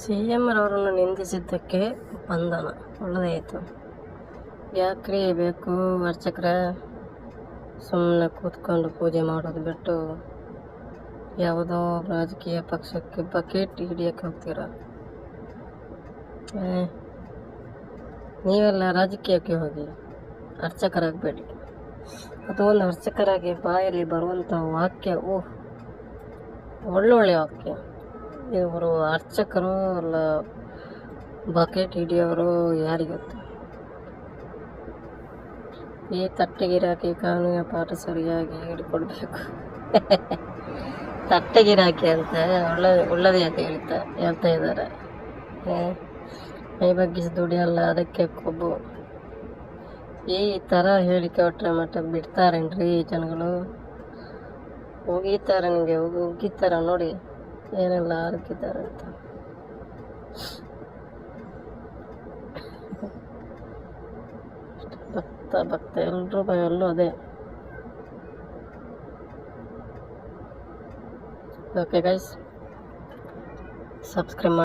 CM ರವರನ್ನು ನಿಂದಿಸಿದ್ದಕ್ಕೆ ಬಂಧನ ಒಳ್ಳೆದಾಯಿತು. ಯಾಕ್ರಿ ಬೇಕು ಅರ್ಚಕರ? ಸುಮ್ಮನೆ ಕೂತ್ಕೊಂಡು ಪೂಜೆ ಮಾಡೋದು ಬಿಟ್ಟು ಯಾವುದೋ ರಾಜಕೀಯ ಪಕ್ಷಕ್ಕೆ ಬಕೆಟ್ ಹಿಡಿಯೋಕ್ಕೆ ಹೋಗ್ತೀರ. ನೀವೆಲ್ಲ ರಾಜಕೀಯಕ್ಕೆ ಹೋಗಿ ಅರ್ಚಕರಾಗಬೇಡಿ. ಅದು ಒಂದು ಅರ್ಚಕರಾಗಿ ಬಾಯಲ್ಲಿ ಬರುವಂಥ ವಾಕ್ಯ ಒಳ್ಳೊಳ್ಳೆ ವಾಕ್ಯ. ಇವರು ಅರ್ಚಕರು ಅಲ್ಲ ಬಕೆಟ್ ಹಿಡಿಯೋರು ಯಾರಿಗೊತ್ತು. ಈ ತಟ್ಟೆಗಿರಾಕಿ ಕಾನೂನಿನ ಪಾಠ ಸರಿಯಾಗಿ ಹಿಡ್ಕೊಳ್ಬೇಕು. ತಟ್ಟೆಗಿರಾಕಿ ಅಂತ ಒಳ್ಳೆದೇ ಅಂತ ಹೇಳ್ತಾ ಇದ್ದಾರೆ. ಮೈ ಬಗ್ಗಿಸಿ ದುಡಿಯಲ್ಲ, ಅದಕ್ಕೆ ಕೊಬ್ಬು. ಈ ಥರ ಹೇಳಿಕೆ ಕೊಟ್ಟರೆ ಮಟ್ಟ ಬಿಡ್ತಾರೇನ್ರಿ ಜನಗಳು? ಹೋಗಿತಾರೆ, ನಿಮಗೆ ಉಗಿತಾರೆ ನೋಡಿ ಏನೆಲ್ಲ ಹಾಕಿದ್ದಾರೆ ಅಂತ. ಭಕ್ತ ಎಲ್ಲರೂ ಎಲ್ಲೂ ಅದೇ. ಓಕೆ ಗೈಸ್, ಸಬ್ಸ್ಕ್ರೈಬ್ ಮಾಡಿ.